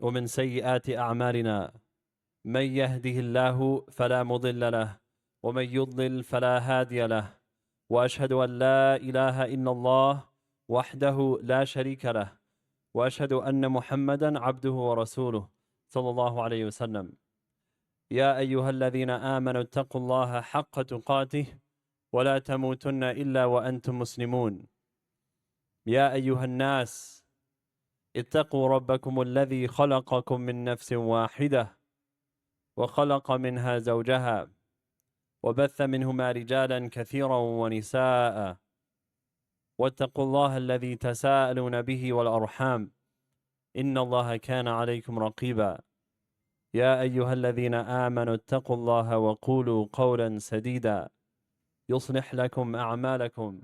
ومن سيئات أعمالنا من يهده الله فلا مضل له ومن يضلل فلا هادي له وأشهد أن لا إله إلا الله وحده لا شريك له وأشهد أن محمدا عبده ورسوله صلى الله عليه وسلم. يا أيها الذين آمنوا اتقوا الله حق تقاته ولا تموتن إلا وأنتم مسلمون. يا أيها الناس اتقوا ربكم الذي خلقكم من نفس واحدة وخلق منها زوجها وبث منهما رجالا كثيرا ونساء واتقوا الله الذي تساءلون به والأرحام إن الله كان عليكم رقيبا. يا أيها الذين آمنوا اتقوا الله وقولوا قولا سديدا يصلح لكم أعمالكم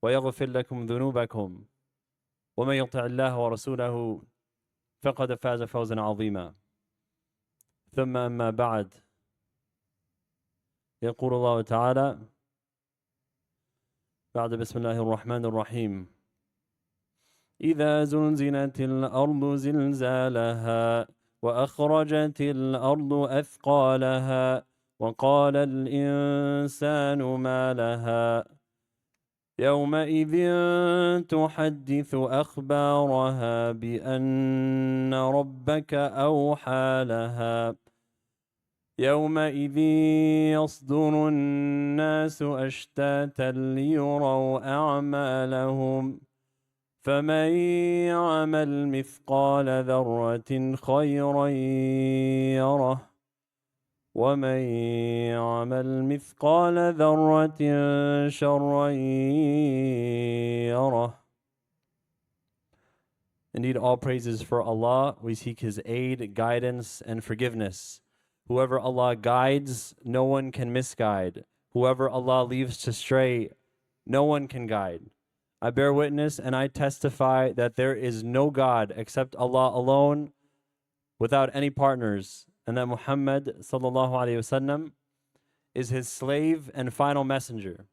ويغفر لكم ذنوبكم ومن يطع الله ورسوله فقد فاز فوزا عظيما. ثم أما بعد، يقول الله تعالى بعد بسم الله الرحمن الرحيم: إذا زلزلت الأرض زلزالها وأخرجت الأرض أثقالها وقال الإنسان ما لها يومئذ تحدث أخبارها بأن ربك أوحى لها يومئذ يصدر الناس أشتاتا ليروا أعمالهم فمن يعمل مثقال ذرة خيرا يره ومن يعمل مثقال ذرة شرا يره. Indeed, all praises for Allah. We seek His aid, guidance, and forgiveness. Whoever Allah guides, no one can misguide. Whoever Allah leaves to stray, no one can guide. I bear witness and I testify that there is no God except Allah alone, without any partners, and that Muhammad sallallahu alayhi wasallam is His slave and final messenger.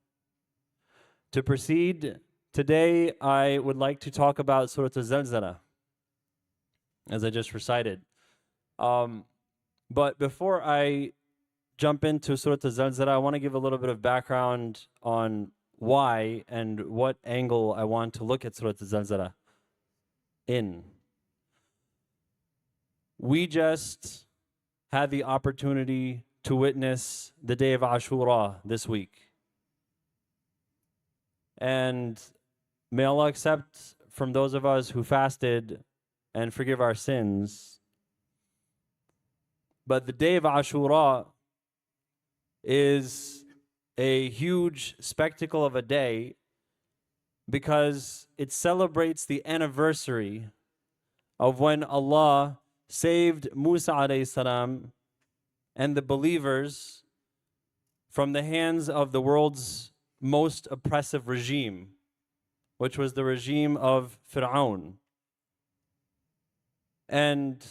To proceed, today I would like to talk about Surah Al-Zalzala, as I just recited. But before I jump into Surah Al-Zalzala, I want to give a little bit of background on why and what angle I want to look at Surah Al-Zalzala in. We just had the opportunity to witness the day of Ashura this week. And may Allah accept from those of us who fasted and forgive our sins. But the day of Ashura is a huge spectacle of a day because it celebrates the anniversary of when Allah saved Musa alayhi salam and the believers from the hands of the world's most oppressive regime, which was the regime of Fir'aun. And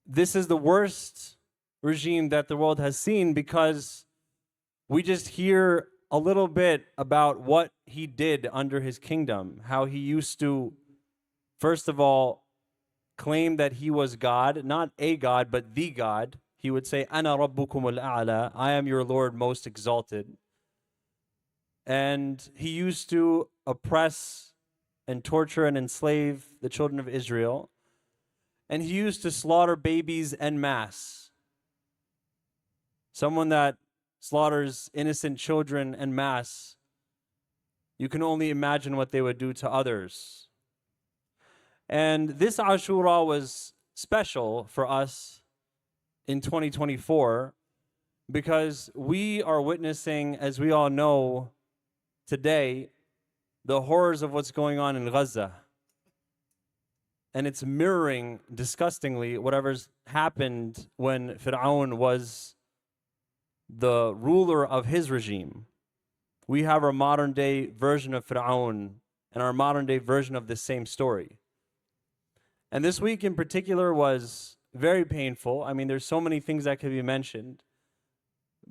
this is the worst regime that the world has seen because we just hear a little bit about what he did under his kingdom, how he used to, first of all, claim that he was God, not a God, but the God. He would say, Ana Rabbukum al-A'la, I am your Lord most exalted. And he used to oppress and torture and enslave the children of Israel. And he used to slaughter babies en masse. Someone that slaughters innocent children en masse, you can only imagine what they would do to others. And this Ashura was special for us in 2024 because we are witnessing, as we all know today, the horrors of what's going on in Gaza. And it's mirroring, disgustingly, whatever's happened when Fir'aun was the ruler of his regime. We have our modern day version of Fir'aun and our modern day version of this same story. And this week in particular was very painful. I mean, there's so many things that could be mentioned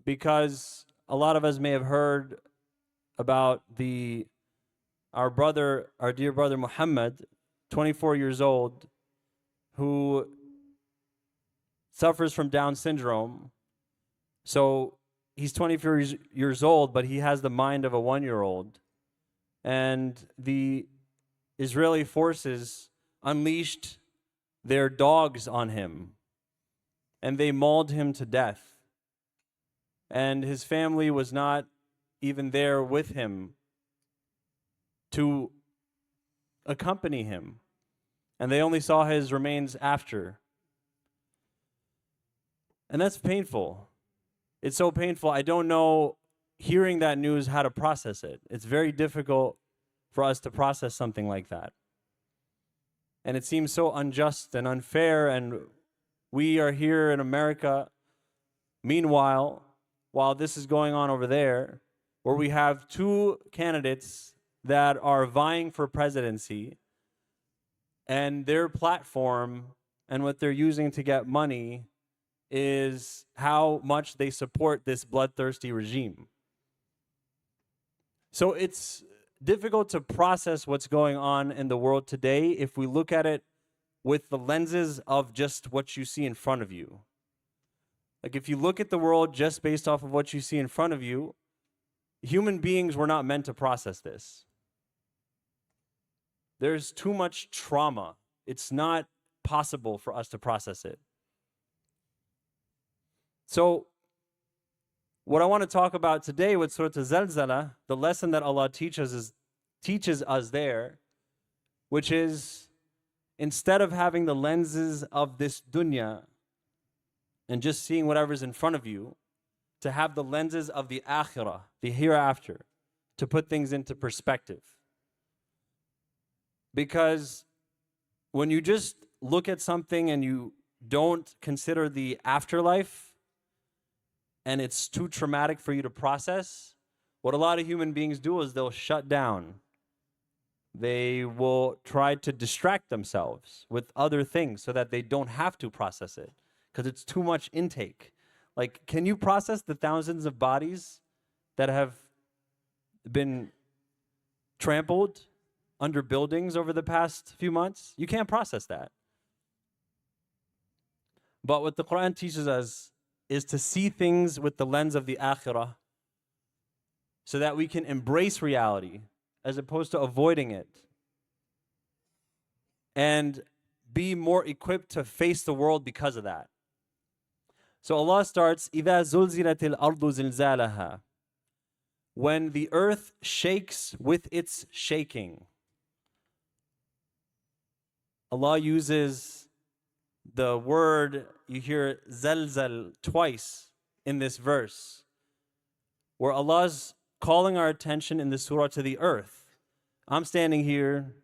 because a lot of us may have heard about our dear brother Muhammad, 24 years old, who suffers from Down syndrome. So he's 24 years old, but he has the mind of a 1-year-old. And the Israeli forces unleashed their dogs on him, and they mauled him to death. And his family was not even there with him to accompany him. And they only saw his remains after. And that's painful. It's so painful. I don't know, hearing that news, how to process it. It's very difficult for us to process something like that. And it seems so unjust and unfair. And we are here in America. Meanwhile, while this is going on over there, where we have two candidates that are vying for presidency, and their platform and what they're using to get money is how much they support this bloodthirsty regime. So it's difficult to process what's going on in the world today if we look at it with the lenses of just what you see in front of you. Like, if you look at the world just based off of what you see in front of you, human beings were not meant to process this. There's too much trauma. It's not possible for us to process it. So, what I want to talk about today with Surah Al-Zalzala, the lesson that Allah teaches us there, which is, instead of having the lenses of this dunya and just seeing whatever's in front of you, to have the lenses of the akhirah, the hereafter, to put things into perspective. Because when you just look at something and you don't consider the afterlife, and it's too traumatic for you to process, what a lot of human beings do is they'll shut down. They will try to distract themselves with other things so that they don't have to process it, because it's too much intake. Like, can you process the thousands of bodies that have been trampled under buildings over the past few months? You can't process that. But what the Quran teaches us is to see things with the lens of the akhirah, so that we can embrace reality as opposed to avoiding it, and be more equipped to face the world because of that. So Allah starts, إِذَا زُلْزِلَتِ الْأَرْضُ زِلْزَالَهَا, when the earth shakes with its shaking. Allah uses the word, you hear zalzal twice in this verse, where Allah's calling our attention in the surah to the earth. I'm standing here,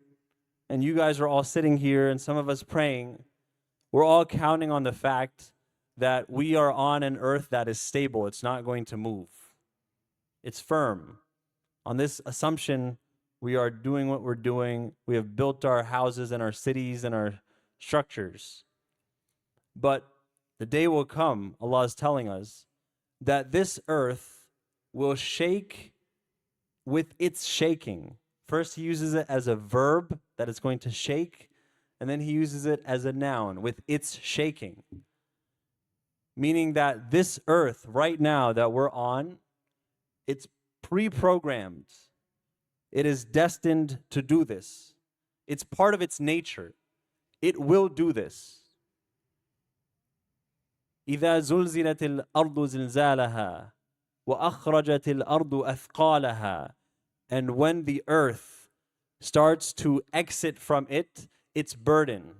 and you guys are all sitting here, and some of us praying. We're all counting on the fact that we are on an earth that is stable. It's not going to move. It's firm. On this assumption, we are doing what we're doing. We have built our houses and our cities and our structures. But the day will come, Allah is telling us, that this earth will shake with its shaking. First, He uses it as a verb, that it's going to shake, and then He uses it as a noun, with its shaking. Meaning that this earth right now that we're on, it's pre-programmed. It is destined to do this. It's part of its nature. It will do this. إِذَا زُلْزِلَتِ الْأَرْضُ زِلْزَالَهَا وَأَخْرَجَتِ الْأَرْضُ أَثْقَالَهَا. And when the earth starts to exit from its burden.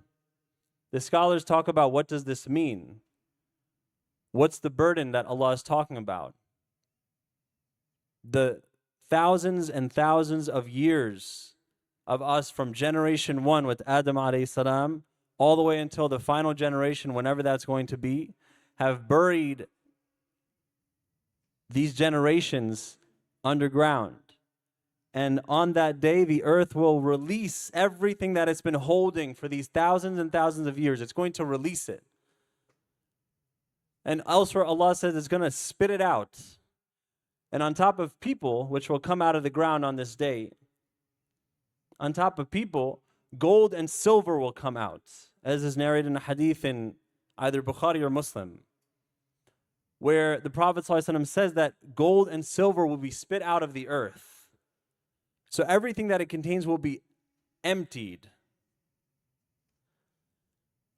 The scholars talk about, what does this mean? What's the burden that Allah is talking about? The thousands and thousands of years of us from generation 1 with Adam alayhi salam all the way until the final generation, whenever that's going to be, have buried these generations underground. And on that day, the earth will release everything that it's been holding for these thousands and thousands of years. It's going to release it. And elsewhere, Allah says it's going to spit it out. And on top of people, which will come out of the ground on this day, on top of people, gold and silver will come out. as is narrated in a hadith in either Bukhari or Muslim, where the Prophet ﷺ says that gold and silver will be spit out of the earth. So everything that it contains will be emptied.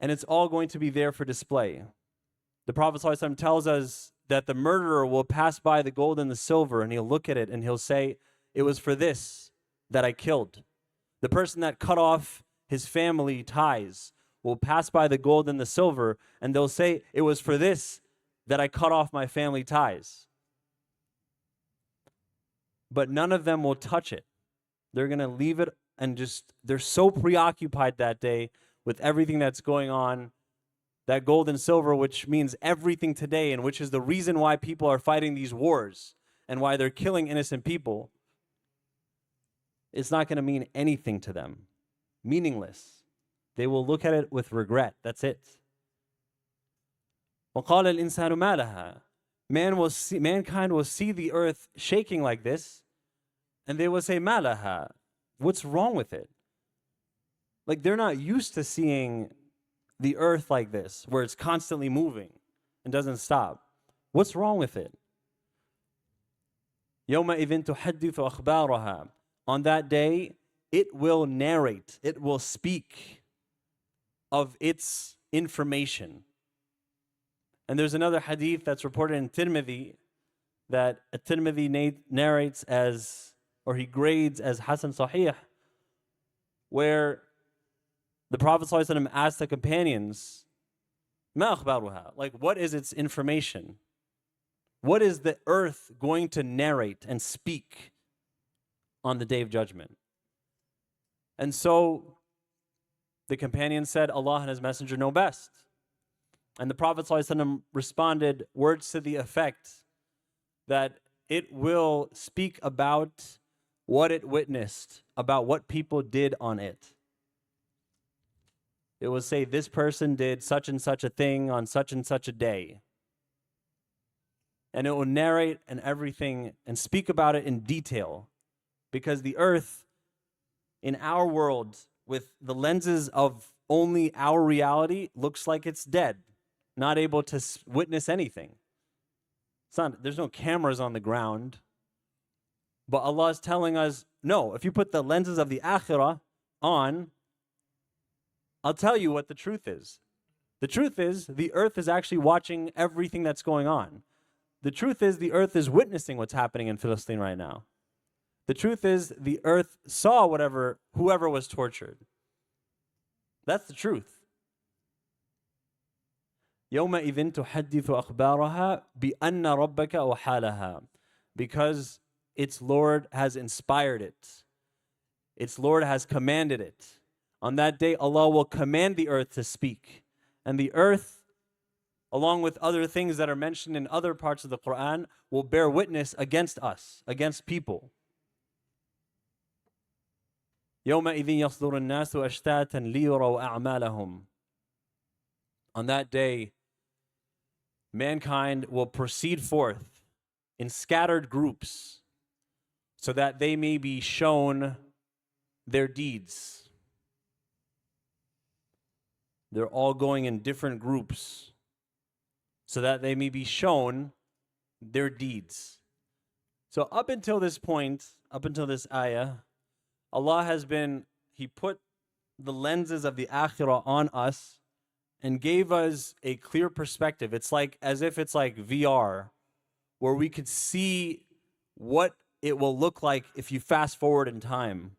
And it's all going to be there for display. The Prophet ﷺ tells us that the murderer will pass by the gold and the silver, and he'll look at it and he'll say, it was for this that I killed. The person that cut off his family ties will pass by the gold and the silver, and they'll say, it was for this that I cut off my family ties. But none of them will touch it. They're going to leave it and they're so preoccupied that day with everything that's going on, that gold and silver, which means everything today, and which is the reason why people are fighting these wars and why they're killing innocent people. It's not going to mean anything to them. Meaningless. They will look at it with regret. That's it. وَقَالَ الْإِنسَانُ مَا لَهَا. Mankind will see the earth shaking like this, and they will say, مَا لَهَا. What's wrong with it? Like, they're not used to seeing the earth like this, where it's constantly moving and doesn't stop. What's wrong with it? يَوْمَئِذٍ تُحَدِّثُ أَخْبَارَهَا. On that day, it will narrate, it will speak of its information. And there's another hadith that's reported in Tirmidhi that Tirmidhi narrates as, or he grades as Hasan Sahih, where the Prophet ﷺ asked the companions, مَا أَخْبَارُهَا? Like, what is its information? What is the earth going to narrate and speak on the Day of Judgment? And so the companions said, Allah and His Messenger know best. And the Prophet ﷺ responded words to the effect that it will speak about what it witnessed, about what people did on it. It will say, this person did such and such a thing on such and such a day. And it will narrate and everything and speak about it in detail. Because the earth, in our world, with the lenses of only our reality, looks like it's dead, not able to witness anything. There's no cameras on the ground. But Allah is telling us, no, if you put the lenses of the akhirah on, I'll tell you what the truth is. The truth is, the earth is actually watching everything that's going on. The truth is, the earth is witnessing what's happening in Palestine right now. The truth is, the earth saw whoever was tortured. That's the truth. يَوْمَئِذٍ تُحَدِّثُ أَخْبَارَهَا بِأَنَّ رَبَّكَ وَحَالَهَا. Because its Lord has inspired it. Its Lord has commanded it. On that day, Allah will command the earth to speak. And the earth, along with other things that are mentioned in other parts of the Quran, will bear witness against us, against people. يَوْمَئِذٍ يَصْدُرُ النَّاسُ أَشْتَاتًا لِيُرَوْا أَعْمَالَهُم. On that day, mankind will proceed forth in scattered groups so that they may be shown their deeds. They're all going in different groups so that they may be shown their deeds. So up until this point, up until this ayah, Allah He put the lenses of the akhirah on us and gave us a clear perspective. It's like, as if it's like VR, where we could see what it will look like if you fast forward in time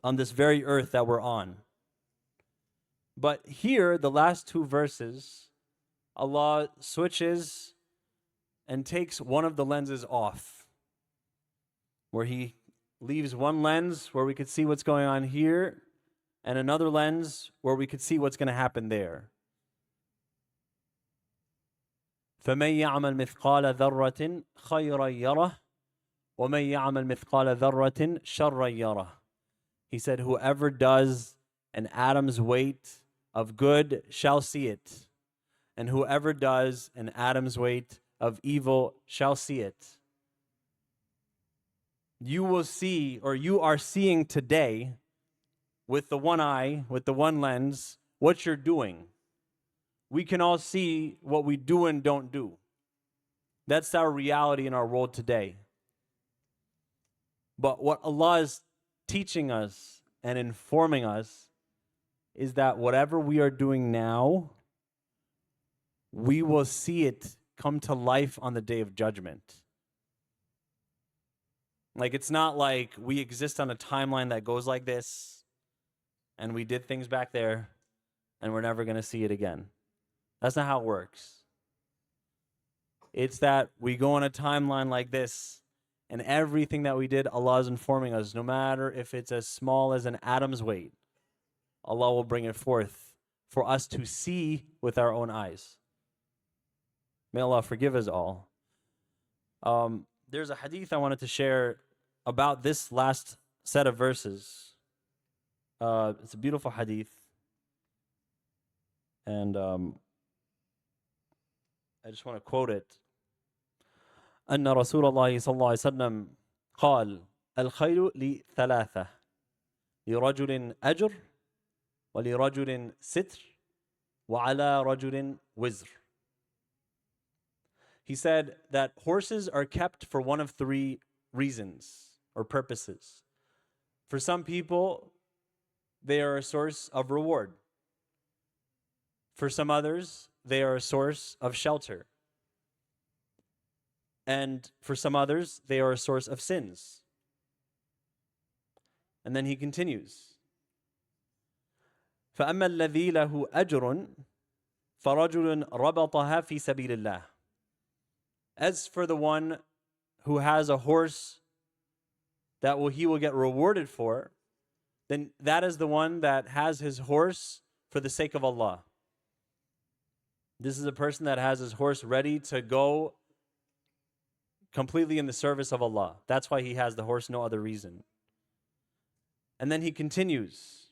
on this very earth that we're on. But here, the last two verses, Allah switches and takes one of the lenses off, where He leaves one lens where we could see what's going on here, and another lens where we could see what's going to happen there. فَمَنْ يَعْمَلْ مِثْقَالَ ذَرَّةٍ خَيْرًا يَرَهُ وَمَنْ يَعْمَلْ مِثْقَالَ ذَرَّةٍ شَرًّا يَرَهُ. He said, whoever does an atom's weight of good shall see it, and whoever does an atom's weight of evil shall see it. You will see, or you are seeing today, with the one eye, with the one lens, what you're doing. We can all see what we do and don't do. That's our reality in our world today. But what Allah is teaching us and informing us is that whatever we are doing now, we will see it come to life on the day of judgment. Like, it's not like we exist on a timeline that goes like this, and we did things back there, and we're never going to see it again. That's not how it works. It's that we go on a timeline like this, and everything that we did, Allah is informing us, no matter if it's as small as an atom's weight, Allah will bring it forth for us to see with our own eyes. May Allah forgive us all. There's a hadith I wanted to share about this last set of verses. It's a beautiful hadith. And I just want to quote it. أن رسول الله صلى الله عليه وسلم قال الخير لثلاثة لرجل أجر ولرجل ستر وعلى رجل وزر. He said that horses are kept for one of three reasons or purposes. For some people, they are a source of reward. For some others, they are a source of shelter. And for some others, they are a source of sins. And then he continues. فَأَمَّا الَّذِي لَهُ أَجْرٌ فَرَجُلٌ رَبَطَهَا فِي سَبِيلِ اللَّهِ. As for the one who has a horse that he will get rewarded for, then that is the one that has his horse for the sake of Allah. This is a person that has his horse ready to go completely in the service of Allah. That's why he has the horse, no other reason. And then he continues.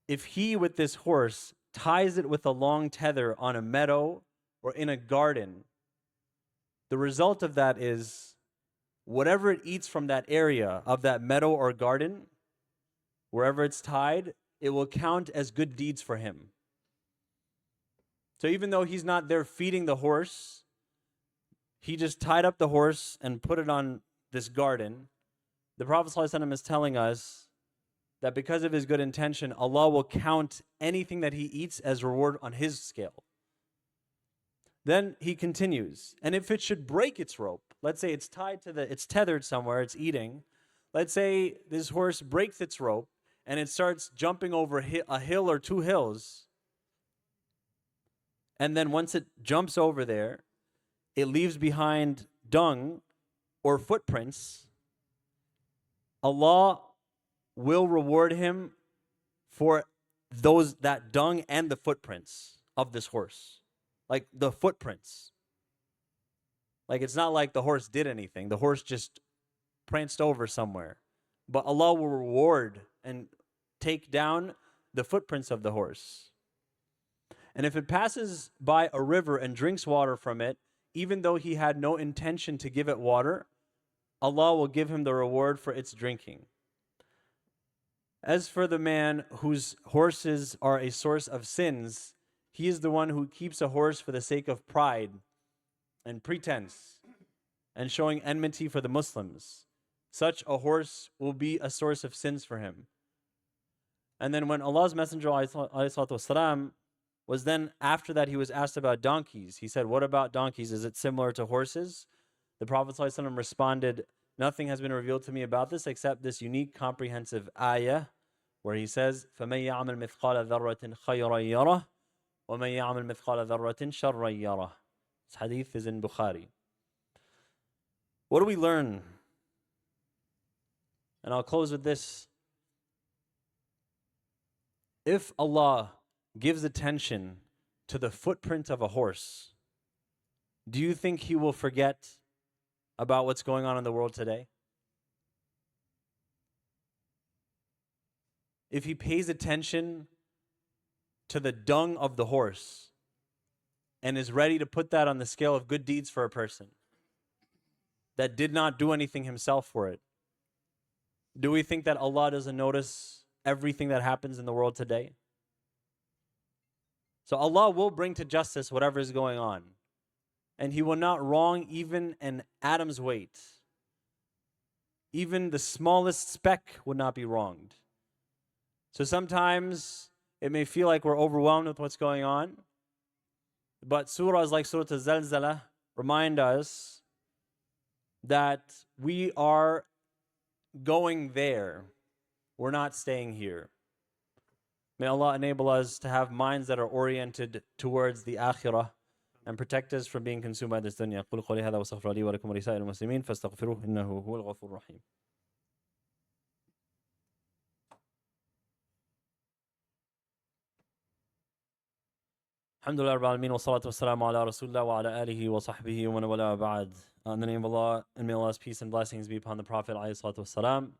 If he with this horse ties it with a long tether on a meadow or in a garden, the result of that is whatever it eats from that area of that meadow or garden, wherever it's tied, it will count as good deeds for him. So even though he's not there feeding the horse, he just tied up the horse and put it on this garden. The Prophet ﷺ is telling us that because of his good intention, Allah will count anything that he eats as reward on his scale. Then he continues, and if it should break its rope, let's say it's tied to it's tethered somewhere, it's eating. Let's say this horse breaks its rope and it starts jumping over a hill or two hills. And then once it jumps over there, it leaves behind dung or footprints. Allah will reward him for that dung and the footprints of this horse. Like the footprints. Like it's not like the horse did anything. The horse just pranced over somewhere. But Allah will reward and take down the footprints of the horse. And if it passes by a river and drinks water from it, even though he had no intention to give it water, Allah will give him the reward for its drinking. As for the man whose horses are a source of sins, he is the one who keeps a horse for the sake of pride and pretense and showing enmity for the Muslims. Such a horse will be a source of sins for him. And then when Allah's Messenger ﷺ was then, after that, he was asked about donkeys. He said, what about donkeys? Is it similar to horses? The Prophet ﷺ responded, nothing has been revealed to me about this except this unique, comprehensive ayah where he says, فَمَنْ يَعْمَلْ مِثْقَالَ ذَرَّةٍ خَيْرًا يَرَهُ وَمَنْ يَعْمَلْ مِثْقَالَ ذَرَّةٍ شَرًّا يَرَهُ. This hadith is in Bukhari. What do we learn? And I'll close with this. If Allah gives attention to the footprint of a horse, do you think he will forget about what's going on in the world today? If he pays attention to the dung of the horse and is ready to put that on the scale of good deeds for a person that did not do anything himself for it, do we think that Allah doesn't notice everything that happens in the world today? So Allah will bring to justice whatever is going on. And He will not wrong even an atom's weight. Even the smallest speck would not be wronged. So sometimes it may feel like we're overwhelmed with what's going on. But surahs like Surah Al-Zalzalah remind us that we are going there. We're not staying here. May Allah enable us to have minds that are oriented towards the akhirah and protect us from being consumed by this dunya. قُلْ قَوْلِي هَذَا وَاسْتَغْفِرُ لِي وَلَكُمْ وَلِسَائِرِ الْمُسْلِمِينَ فَاسْتَغْفِرُوهُ إِنَّهُ هُوَ الْغَفُورُ الرَّحِيمُ. Alhamdulillah Rabbil Alameen wa salatu wa salamu ala Rasulullah wa ala alihi wa sahbihi wa man wala ba'd. In the name of Allah, and may Allah's peace and blessings be upon the Prophet alayhi salatu wa salam.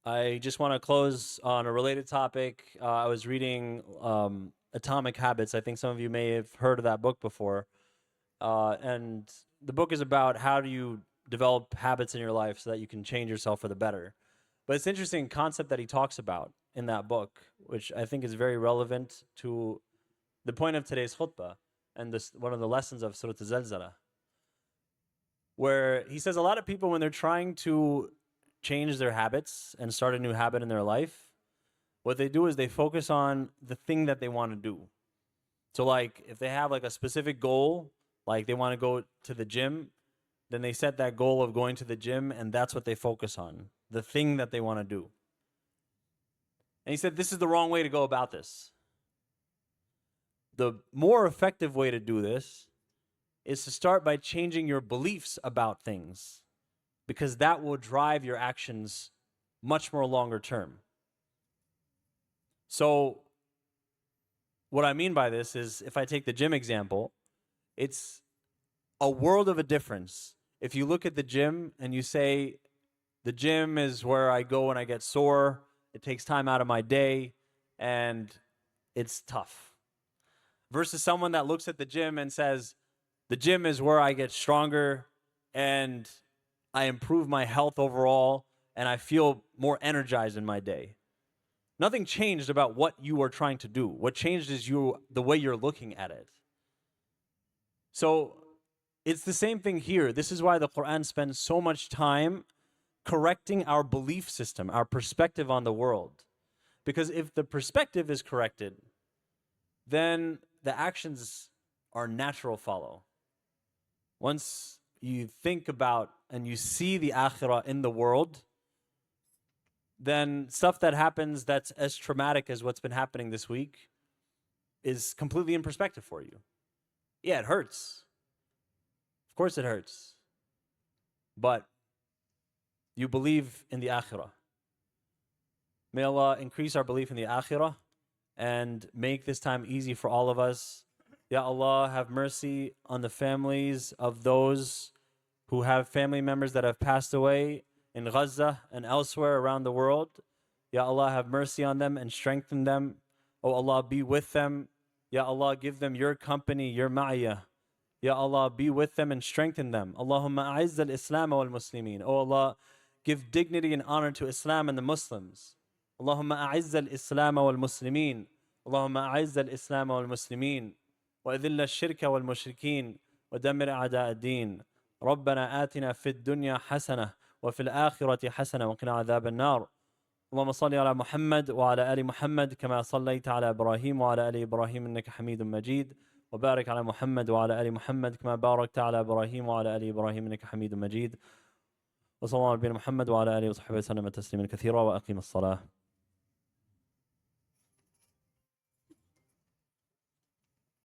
I just want to close on a related topic. I was reading Atomic Habits. I think some of you may have heard of that book before. And the book is about how do you develop habits in your life so that you can change yourself for the better. But it's an interesting concept that he talks about in that book, which I think is very relevant to the point of today's khutbah and this, one of the lessons of Surah Al-Zalzalah, where he says a lot of people, when they're trying to change their habits and start a new habit in their life, what they do is they focus on the thing that they want to do. So like if they have like a specific goal, like they want to go to the gym, then they set that goal of going to the gym and that's what they focus on, the thing that they want to do. And he said this is the wrong way to go about this. The more effective way to do this is to start by changing your beliefs about things, because that will drive your actions much more longer term. So what I mean by this is, if I take the gym example, it's a world of a difference. If you look at the gym and you say, the gym is where I go when I get sore, it takes time out of my day, and it's tough. Versus someone that looks at the gym and says, the gym is where I get stronger and I improve my health overall and I feel more energized in my day. Nothing changed about what you are trying to do. What changed is the way you're looking at it. So it's the same thing here. This is why the Quran spends so much time correcting our belief system, our perspective on the world. Because if the perspective is corrected, then the actions are natural follow. Once you think about and you see the akhirah in the world, then stuff that happens that's as traumatic as what's been happening this week is completely in perspective for you. Yeah, it hurts. Of course it hurts. But you believe in the akhirah. May Allah increase our belief in the akhirah and make this time easy for all of us. Ya Allah, have mercy on the families of those who have family members that have passed away in Gaza and elsewhere around the world. Ya Allah, have mercy on them and strengthen them. Oh Allah, be with them. Ya Allah, give them your company, your ma'iyah. Ya Allah, be with them and strengthen them. Allahumma a'izz al-Islam wal-Muslimin. Oh Allah, give dignity and honor to Islam and the Muslims. Allahumma a'izz al-Islam wal-Muslimin. Allahumma a'izz al-Islam wal-Muslimin. وأذل الشرك والمشركين ودمر أعداء الدين. ربنا آتنا في الدنيا حسنة وفي الآخرة حسنة وقنا عذاب النار. اللهم صل على محمد وعلى آل محمد كما صليت على إبراهيم وعلى آل إبراهيم إنك حميد مجيد. وبارك على محمد وعلى آل محمد كما باركت على إبراهيم وعلى آل إبراهيم إنك حميد مجيد. وصلى الله على نبينا محمد وعلى آله وصحبه وسلم تسليما كثيرا وأقيم الصلاة.